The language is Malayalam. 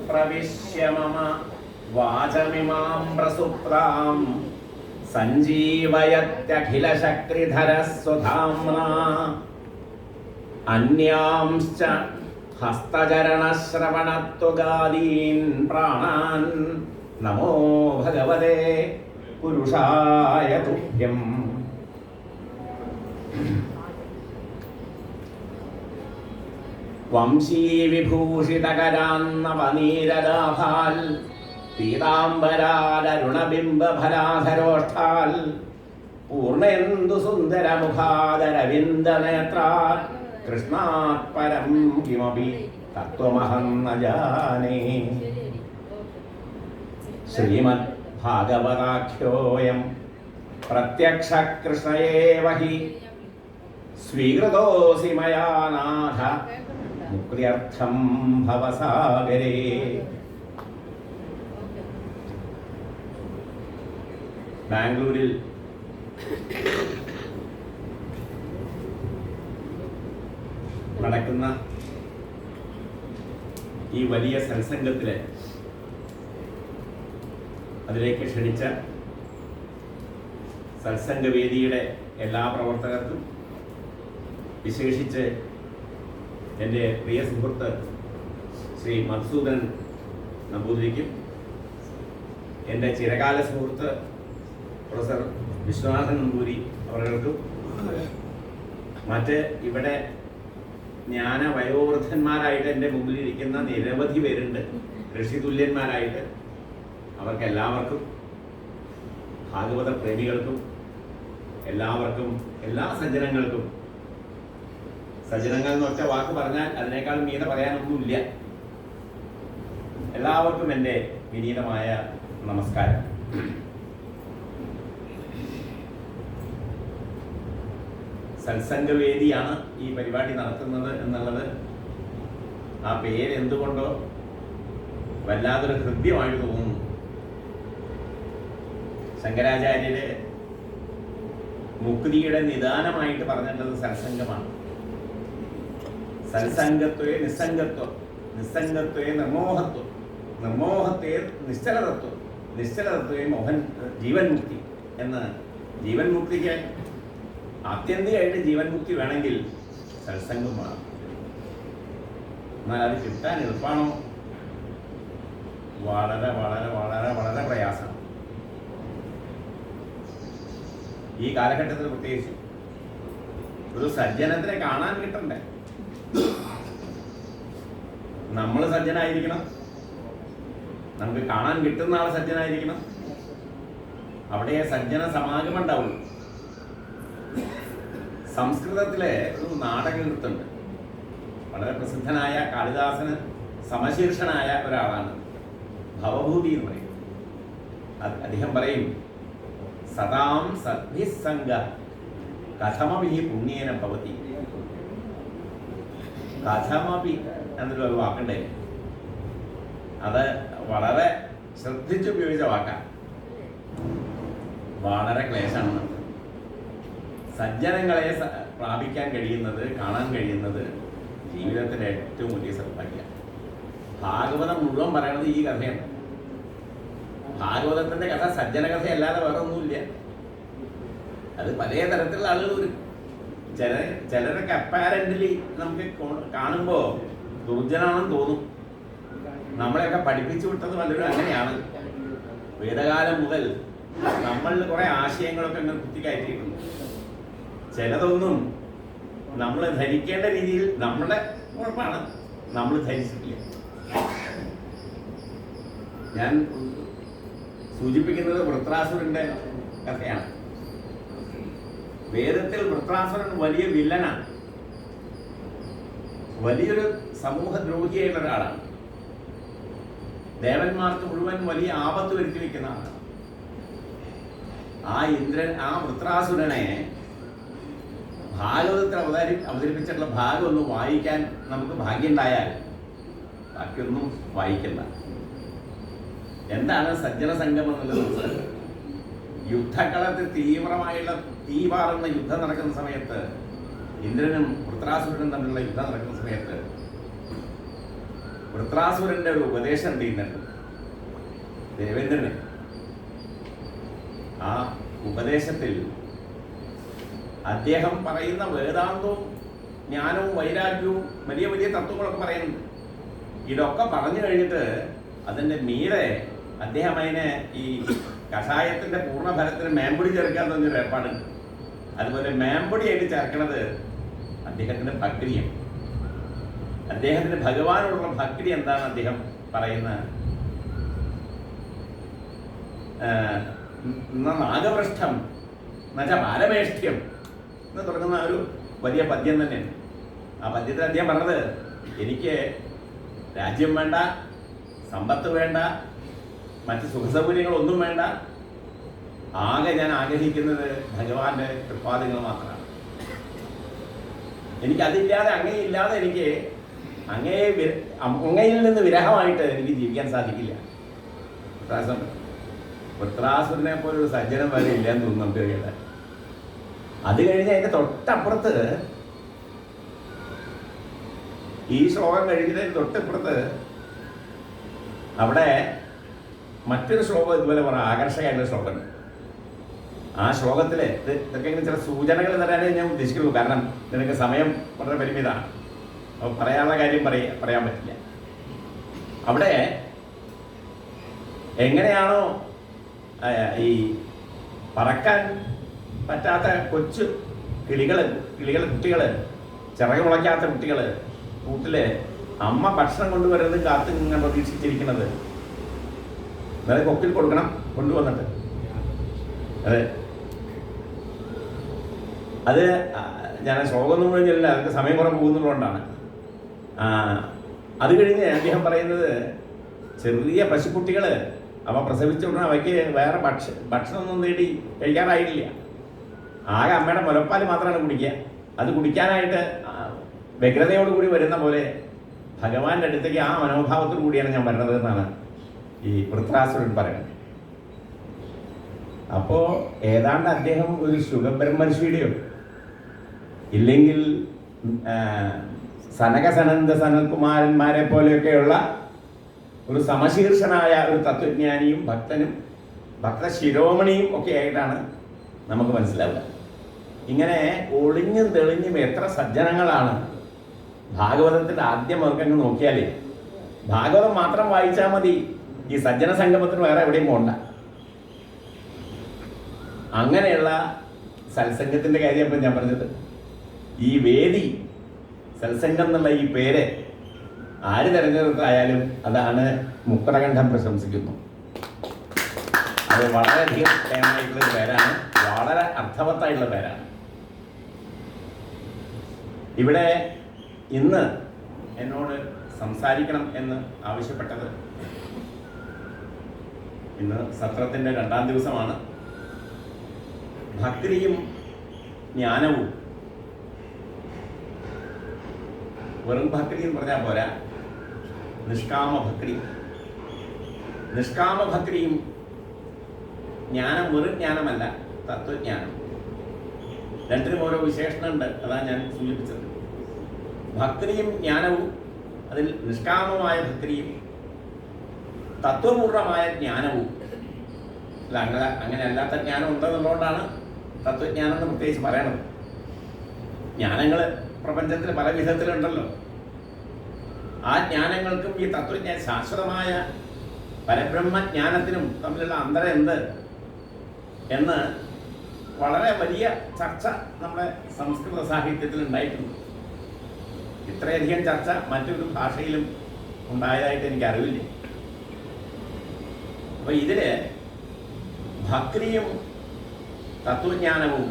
പ്രവിശ്യ മമ വാചമിമാം പ്രസുപ്താം സഞ്ജീവയത്യഖിലശക്തിധരസ്വധാമ്നാ അന്യാംശ്ച ഹസ്തചരണശ്രവണത്വഗാദീൻ പ്രാണാൻ നമോ ഭഗവതേ പുരുഷായ തുഭ്യം. വംശീവിഭൂഷിതകരാന്നവനീരലാഭാൽ പീതാംബരാലരുണബിംബഫലാധരോഷ്ഠാൽ പൂർണേന്ദു സുന്ദരമുഖാദരവിന്ദനേത്രാൽ കൃഷ്ണാത് പരം കിമപി തത്വമഹം ന ജാനേ. ശ്രീമദ് ഭാഗവതാഖ്യോയം പ്രത്യക്ഷ കൃഷ്ണ ഏവ ഹി സ്വീകൃതോസി മയാ നാഥ മുക്ത്യർത്ഥം ഭവസാഗരേ. ബാംഗ്ലൂരിൽ നടക്കുന്ന ഈ വലിയ സത്സംഗത്തിലെ അതിലേക്ക് ക്ഷണിച്ച സത്സംഗവേദിയുടെ എല്ലാ പ്രവർത്തകർക്കും, വിശേഷിച്ച് എൻ്റെ പ്രിയ സുഹൃത്ത് ശ്രീ മധുസൂദൻ നമ്പൂതിരിക്കും, എൻ്റെ ചിരകാല സുഹൃത്ത് പ്രൊഫസർ വിശ്വനാഥൻ നമ്പൂരി അവർക്കും, മറ്റ് ഇവിടെ ജ്ഞാന വയോവൃദ്ധന്മാരായിട്ട് എൻ്റെ മുമ്പിലിരിക്കുന്ന നിരവധി പേരുണ്ട്, ഋഷിതുല്യന്മാരായിട്ട്. അവർക്കെല്ലാവർക്കും, ഭാഗവത പ്രേമികൾക്കും എല്ലാവർക്കും, എല്ലാ സജ്ജനങ്ങൾക്കും, സജ്ജനങ്ങൾ എന്ന് ഒറ്റ വാക്ക് പറഞ്ഞാൽ അതിനേക്കാൾ മീത പറയാനൊന്നുമില്ല, എല്ലാവർക്കും എൻ്റെ വിനീതമായ നമസ്കാരം. സത്സംഗവേദിയാണ് ഈ പരിപാടി നടത്തുന്നത് എന്നുള്ളത് ആ പേര് എന്തുകൊണ്ടോ വല്ലാതൊരു ഹൃദ്യമായിട്ട് തോന്നുന്നു. ശങ്കരാചാര്യര് മുക്തിയുടെ നിദാനമായിട്ട് പറഞ്ഞിട്ടുള്ളത് സത്സംഗമാണ്. സത്സംഗത്വേ നിസ്സംഗത്വം, നിസ്സംഗത്വേ നിർമോഹത്വം, നിർമോഹത്വേ നിശ്ചലതത്വം, നിശ്ചലതത്വേ ജീവൻ മുക്തി എന്ന്. ജീവൻ മുക്തിക്ക് ആത്യന്തികമായിട്ട് ജീവൻ മുക്തി വേണമെങ്കിൽ സത്സംഗം വേണം. എന്നാൽ അത് കിട്ടാൻ എളുപ്പമാണോ? വളരെ വളരെ വളരെ വളരെ പ്രയാസം. ഈ കാലഘട്ടത്തിൽ പ്രത്യേകിച്ച് ഒരു സജ്ജനത്തിനെ കാണാൻ കിട്ടണ്ടേ? നമ്മൾ സജ്ജനായിരിക്കണം, നമുക്ക് കാണാൻ കിട്ടുന്ന ആൾ സജ്ജനായിരിക്കണം. അവിടെ സജ്ജന സമാഗമം ഉണ്ടാവുള്ളൂ. സംസ്കൃതത്തിലെ ഒരു നാടകനൃത്തുണ്ട്, വളരെ പ്രസിദ്ധനായ, കാളിദാസന് സമശീർഷനായ ഒരാളാണ്, ഭവഭൂതി എന്ന് പറയും. അദ്ദേഹം പറയും, സദാം സദ്ഭിസംഗ കഥമപി പുണ്യേന ഭവതി. കഥമപി എന്നൊരു വാക്കുണ്ടേ, അത് വളരെ ശ്രദ്ധിച്ചുപയോഗിച്ച വാക്കാണ്. വളരെ ക്ലേശമാണ്. സജ്ജനങ്ങളെ പ്രാപിക്കാൻ കഴിയുന്നത്, കാണാൻ കഴിയുന്നത് ജീവിതത്തിൻ്റെ ഏറ്റവും വലിയ സൗഭാഗ്യമാണ്. ഭാഗവതം മുഴുവൻ പറയണത് ഈ കഥയാണ്. ഭാഗവതത്തിൻ്റെ കഥ സജ്ജന കഥയല്ലാതെ വേറെ ഒന്നുമില്ല. അത് പല തരത്തിലുള്ള ആളുകൾ വരും. ചിലരൊക്കെ അപ്പാരൻ്റലി നമുക്ക് കാണുമ്പോൾ ദുർജനാണെന്ന് തോന്നും. നമ്മളെയൊക്കെ പഠിപ്പിച്ചു വിട്ടത് പലരും അങ്ങനെയാണ്. വേദകാലം മുതൽ നമ്മളിൽ കുറേ ആശയങ്ങളൊക്കെ ഇങ്ങനെ കുത്തിക്കയറ്റിയിട്ടുണ്ട്. ചിലതൊന്നും നമ്മൾ ധരിക്കേണ്ട രീതിയിൽ നമ്മുടെ കുഴപ്പമാണ്, നമ്മൾ ധരിച്ചിട്ടില്ല. ഞാൻ സൂചിപ്പിക്കുന്നത് വൃത്രാസുരന്റെ കഥയാണ്. വേദത്തിൽ വൃത്രാസുരൻ വലിയ വില്ലനാണ്. വലിയൊരു സമൂഹദ്രോഹിയായിട്ടുള്ള ഒരാളാണ്. ദേവന്മാർക്ക് മുഴുവൻ വലിയ ആപത്ത് വരുത്തി വയ്ക്കുന്ന ആളാണ്. ആ ഇന്ദ്രൻ, ആ വൃത്രാസുരനെ ഭാഗവതത്തിൽ അവതരിപ്പിച്ചിട്ടുള്ള ഭാഗം ഒന്ന് വായിക്കാൻ നമുക്ക് ഭാഗ്യമുണ്ടായാൽ ബാക്കിയൊന്നും വായിക്കണ്ട. എന്താണ് സജ്ജന സംഗമം എന്നുള്ളത്? യുദ്ധക്കളത്തിൽ തീവ്രമായുള്ള തീ പാറുന്ന യുദ്ധം നടക്കുന്ന സമയത്ത്, ഇന്ദ്രനും വൃത്രാസുരനും തമ്മിലുള്ള യുദ്ധം നടക്കുന്ന സമയത്ത് വൃത്രാസുരന്റെ ഒരു ഉപദേശം എന്ത് ചെയ്യുന്നുണ്ട് ദേവേന്ദ്രന്. ആ ഉപദേശത്തിൽ അദ്ദേഹം പറയുന്ന വേദാന്തവും ജ്ഞാനവും വൈരാഗ്യവും വലിയ വലിയ തത്വങ്ങളൊക്കെ പറയുന്നുണ്ട്. ഇതൊക്കെ പറഞ്ഞു കഴിഞ്ഞിട്ട് അതിൻ്റെ മീതെ അദ്ദേഹം അതിനെ ഈ കഷായത്തിൻ്റെ പൂർണ്ണഫലത്തിന് മേമ്പൊടി ചേർക്കാൻ തന്നൊരു ഏർപ്പാടുണ്ട്. അതുപോലെ മേമ്പൊടിയായിട്ട് ചേർക്കണത് അദ്ദേഹത്തിൻ്റെ ഭക്തിയാണ്. അദ്ദേഹത്തിന് ഭഗവാനോടുള്ള ഭക്തി എന്താണ് അദ്ദേഹം പറയുന്ന നാഗപൃഷ്ഠം എന്നുവെച്ചാൽ ബാലമേഷ്ഠ്യം എന്ന് തുടങ്ങുന്ന ഒരു വലിയ പദ്യം തന്നെയാണ്. ആ പദ്യത്തിൽ അദ്ദേഹം പറഞ്ഞത്, എനിക്ക് രാജ്യം വേണ്ട, സമ്പത്ത് വേണ്ട, മറ്റ് സുഖസൗകര്യങ്ങളൊന്നും വേണ്ട, ആകെ ഞാൻ ആഗ്രഹിക്കുന്നത് ഭഗവാന്റെ കൃപാദികൾ മാത്രമാണ്. എനിക്കതില്ലാതെ അങ്ങയില്ലാതെ എനിക്ക് അങ്ങയിൽ നിന്ന് വിരഹമായിട്ട് എനിക്ക് ജീവിക്കാൻ സാധിക്കില്ല. വൃത്രാസുരനെ പോലൊരു സജ്ജനം വരെ ഇല്ലാന്ന് തോന്നുന്നു നമുക്ക് കേട്ടാൽ. അത് കഴിഞ്ഞ് അതിൻ്റെ തൊട്ടപ്പുറത്ത്, ഈ ശ്ലോകം കഴിഞ്ഞിട്ട് തൊട്ടപ്പുറത്ത് അവിടെ മറ്റൊരു ശ്ലോകം ഇതുപോലെ പറയാം, ആകർഷകമായിട്ടുള്ള ശ്ലോകമുണ്ട്. ആ ശ്ലോകത്തിൽ ഇതൊക്കെ ഇങ്ങനെ ചില സൂചനകൾ തരാനേ ഞാൻ ഉദ്ദേശിക്കുള്ളൂ. കാരണം നിനക്ക് സമയം വളരെ പരിമിതമാണ്, അപ്പോൾ പറയാനുള്ള കാര്യം പറയാൻ പറ്റില്ല. അവിടെ എങ്ങനെയാണോ ഈ പറക്കാൻ പറ്റാത്ത കൊച്ചു കുട്ടികൾ, ചിറക് മുളയ്ക്കാത്ത കുട്ടികൾ കൂട്ടില് അമ്മ ഭക്ഷണം കൊണ്ടുവരുന്നത് കാത്ത് ഇങ്ങനെ പ്രതീക്ഷിച്ചിരിക്കുന്നത്, അതായത് കൊക്കിൽ കൊടുക്കണം കൊണ്ടുവന്നിട്ട്. അത് ഞാൻ ശ്ലോകമൊന്നും കഴിഞ്ഞില്ല, അതൊക്കെ സമയം കുറെ പോകുന്നതുകൊണ്ടാണ്. അത് കഴിഞ്ഞ് അദ്ദേഹം പറയുന്നത്, ചെറിയ പശുക്കുട്ടികൾ അവ പ്രസവിച്ച ഉടനെ അവയ്ക്ക് വേറെ ഭക്ഷണമൊന്നും നേടി കഴിക്കാറായിട്ടില്ല. ആകെ അമ്മയുടെ മുലപ്പാൽ മാത്രമാണ് കുടിക്കുക. അത് കുടിക്കാനായിട്ട് വ്യഗ്രതയോടുകൂടി വരുന്ന പോലെ ഭഗവാന്റെ അടുത്തേക്ക് ആ മനോഭാവത്തോടു കൂടിയാണ് ഞാൻ വരുന്നത് എന്നാണ് ഈ വൃത്രാസുരൻ പറയുന്നത്. അപ്പോൾ ഏതാണ്ട് അദ്ദേഹം ഒരു ശുഗബ്രഹ്മർഷിയുടെയോ ഇല്ലെങ്കിൽ സനക സനൽകുമാരന്മാരെ പോലെയൊക്കെയുള്ള ഒരു സമശീർഷനായ ഒരു തത്വജ്ഞാനിയും ഭക്തനും ഭക്തശിരോമണിയും ഒക്കെ ആയിട്ടാണ് നമുക്ക് മനസ്സിലാവുക. ഇങ്ങനെ ഒളിഞ്ഞും തെളിഞ്ഞും എത്ര സജ്ജനങ്ങളാണ് ഭാഗവതത്തിൻ്റെ ആദ്യം നമുക്കങ്ങ് നോക്കിയാലേ, ഭാഗവതം മാത്രം വായിച്ചാൽ മതി, ഈ സജ്ജന സംഗമത്തിന് വേറെ എവിടെയും പോകണ്ട. അങ്ങനെയുള്ള സത്സംഗത്തിൻ്റെ കാര്യം ഇപ്പം ഞാൻ പറഞ്ഞത്. ഈ വേദി സത്സംഗം എന്നുള്ള ഈ പേര് ആര് തിരഞ്ഞെടുത്തായാലും അതാണ് മുക്തകണ്ഠം പ്രശംസിക്കുന്നു. അത് വളരെയധികം ക്ഷേമമായിട്ടുള്ള പേരാണ്, വളരെ അർത്ഥവത്തായിട്ടുള്ള പേരാണ്. ഇവിടെ ഇന്ന് എന്നോട് സംസാരിക്കണം എന്ന് ആവശ്യപ്പെട്ടത്, ഇന്ന് സത്രത്തിൻ്റെ 2ാം ദിവസമാണ്. ഭക്തിയും ജ്ഞാനവും, വെറും ഭക്തി എന്ന് പറഞ്ഞാൽ പോരാ, നിഷ്കാമഭക്തിയും ജ്ഞാനം വെറും ജ്ഞാനമല്ല, തത്വജ്ഞാനം. രണ്ടിനും ഓരോ വിശേഷണമുണ്ട്, അതാണ് ഞാൻ സൂചിപ്പിച്ചത്. ഭക്തിയും ജ്ഞാനവും, അതിൽ നിഷ്കാമമായ ഭക്തിയും തത്വപൂർണമായ ജ്ഞാനവും. അല്ല, അങ്ങനെ അല്ലാത്ത ജ്ഞാനം ഉണ്ടെന്നുള്ളതുകൊണ്ടാണ് തത്വജ്ഞാനം എന്ന് പ്രത്യേകിച്ച് പറയണത്. ജ്ഞാനങ്ങൾ പ്രപഞ്ചത്തിൽ പല വിധത്തിലുണ്ടല്ലോ. ആ ജ്ഞാനങ്ങൾക്കും ഈ തത്വജ്ഞാന ശാശ്വതമായ പരബ്രഹ്മജ്ഞാനത്തിനും തമ്മിലുള്ള അന്തരം എന്ത് എന്ന് വളരെ വലിയ ചർച്ച നമ്മുടെ സംസ്കൃത സാഹിത്യത്തിൽ ഉണ്ടായിട്ടുണ്ട്. ഇത്രയധികം ചർച്ച മറ്റൊരു ഭാഷയിലും ഉണ്ടായതായിട്ട് എനിക്ക് അറിവില്ല. അപ്പോൾ ഇതിൽ ഭക്തിയും തത്വജ്ഞാനവും